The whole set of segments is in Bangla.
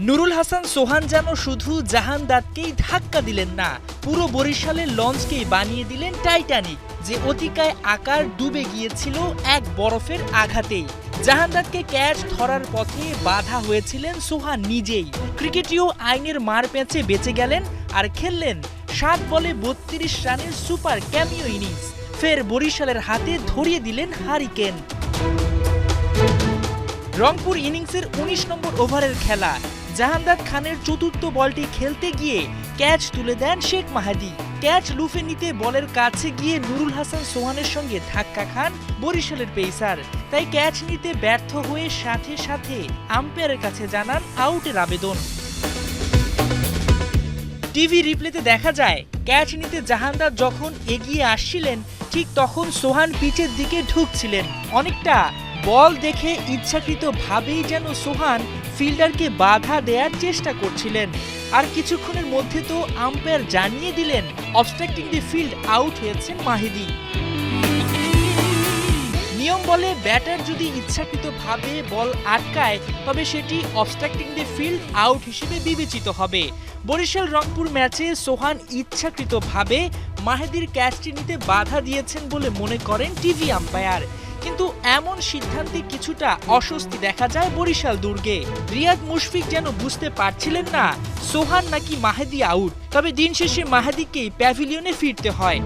নুরুল হাসান সোহান যেন শুধু জাহানদাদকেই ধাক্কা দিলেন না, পুরো বরিশালের লঞ্চকেই বানিয়ে দিলেন টাইটানিক, যে অতিকায় আকার ডুবে গিয়েছিল এক বরফের আঘাতেই। জাহানদাদকে ক্যাচ ধরার পথে বাধা হয়েছিলেন সোহান নিজেই। ক্রিকেটীয় আইনের মার প্যাঁচে বেঁচে গেলেন আর খেললেন 7 বলে 32 রানের সুপার ক্যামিও ইনিংস। ফের বরিশালের হাতে ধরিয়ে দিলেন হারিকেন। রংপুর ইনিংসের 19 নম্বর ওভারের খেলা। জাহানদাদ খানের চতুর্থ বলটি খেলতে গিয়ে ক্যাচ তুলে দেন শেখ মাহাদি। ক্যাচ লুফে নিতে বলের কাছে গিয়ে নুরুল হাসান সোহানের সঙ্গে ধাক্কা খান বরিশালের পেসার। তাই ক্যাচ নিতে ব্যর্থ হয়ে সাথে সাথে আম্পায়ারের কাছে জানান আউটের আবেদন। টিভি রিপ্লেতে দেখা যায়, ক্যাচ নিতে জাহানদাদ যখন এগিয়ে আসছিলেন ঠিক তখন সোহান পিচের দিকে ঢুকছিলেন। অনেকটা বল দেখে ইচ্ছাকৃতভাবেই যেন সোহান ফিল্ডারকে বাধা দেওয়ার চেষ্টা করছিলেন। আর কিছুক্ষণের মধ্যে তো আম্পায়ার জানিয়ে দিলেন অবস্ট্রাক্টিং দি ফিল্ড আউট হয়েছেন মাহিদি। নিয়ম বলে ব্যাটার যদি ইচ্ছাকৃতভাবে বল আটকায় তবে সেটি অবস্ট্রাক্টিং দি ফিল্ড আউট হিসেবে বিবেচিত হবে। বরিশাল রংপুর ম্যাচে সোহান ইচ্ছাকৃতভাবে মাহিদির ক্যাচটি নিতে বাধা দিয়েছেন বলে মনে করেন টিভি আম্পায়ার। কিন্তু এমন সিদ্ধান্তে কিছুটা অস্বস্তি দেখা যায় বরিশাল দুর্গে। রিয়াদ মুশফিক যেন বুঝতে পারছিলেন না সোহান নাকি মাহিদি আউট, তবে দিন শেষে মাহিদিকেই প্যাভিলিয়নে ফিরতে হয়।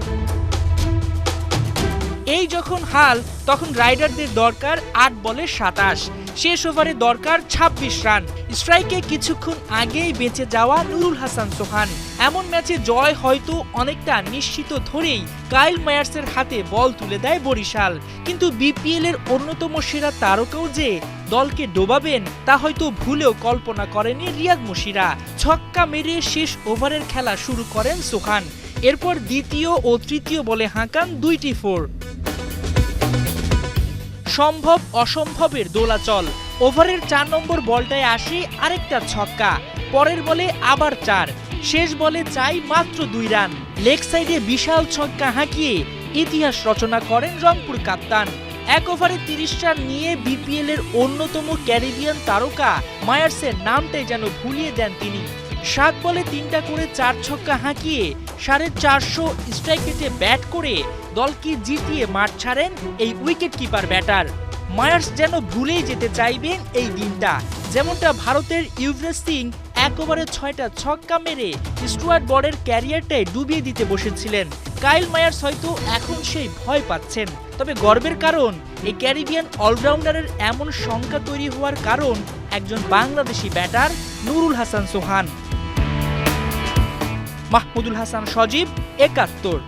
এই যখন হাল, তখন রাইডারদের দরকার 8 বলে 27, শেষ ওভারে দরকার 26 রান। স্ট্রাইকে কিছুক্ষণ আগেই বেঁচে যাওয়া নুরুল হাসান সোহান। এমন ম্যাচে জয় হয়তো অনেকটা নিশ্চিত ধরেই কাইল মায়ার্সের হাতে বল তুলে দেয় বরিশাল। কিন্তু বিপিএল এর অন্যতম সেরা তারকাও যে দলকে ডোবাবেন তা হয়তো ভুলেও কল্পনা করেনি রিয়াদ মুশিরা। ছক্কা মেরে শেষ ওভারের খেলা শুরু করেন সোহান। এরপর দ্বিতীয় ও তৃতীয় বলে হাঁকান 2টি 4। সম্ভব অসম্ভবের দোলাচল। ওভারের 4 নম্বর বলটায় আসে আরেকটা ছক্কা, পরের বলে আবার 4, শেষ বলে চাই মাত্র 2 রান। লেগ সাইডে বিশাল ছক্কা হাঁকিয়ে ইতিহাস রচনা করেন রংপুর কাপ্তান। 1 ওভারে 30 রান নিয়ে বিপিএল এর অন্যতম ক্যারিবিয়ান তারকা মায়ার্সের নামটাই যেন ভুলিয়ে দেন তিনি। 7 বলে 3টা করে 4 ছক্কা হাঁকিয়ে 450 স্ট্রাইক রেটে ব্যাট করে দলকে জিতিয়ে মাঠ ছাড়েন এই উইকেট কিপার ব্যাটার। মায়ার্স যেন ভুলেই যেতে চাইবেন এই দিনটা, যেমনটা ভারতের ইউভরেজ সিং 1 ওভারে 6টা ছক্কা মেরে স্টুয়ার্ট ব্রডের ক্যারিয়ারটাই ডুবিয়ে দিতে বসেছিলেন। কাইল মায়ার্স হয়তো এখন সেই ভয় পাচ্ছেন, তবে গর্বের কারণ এই ক্যারিবিয়ান অলরাউন্ডারের এমন সংখ্যা তৈরি হওয়ার কারণ একজন বাংলাদেশি ব্যাটার নুরুল হাসান সোহান। মাহমুদুল হাসান সজীব, 71।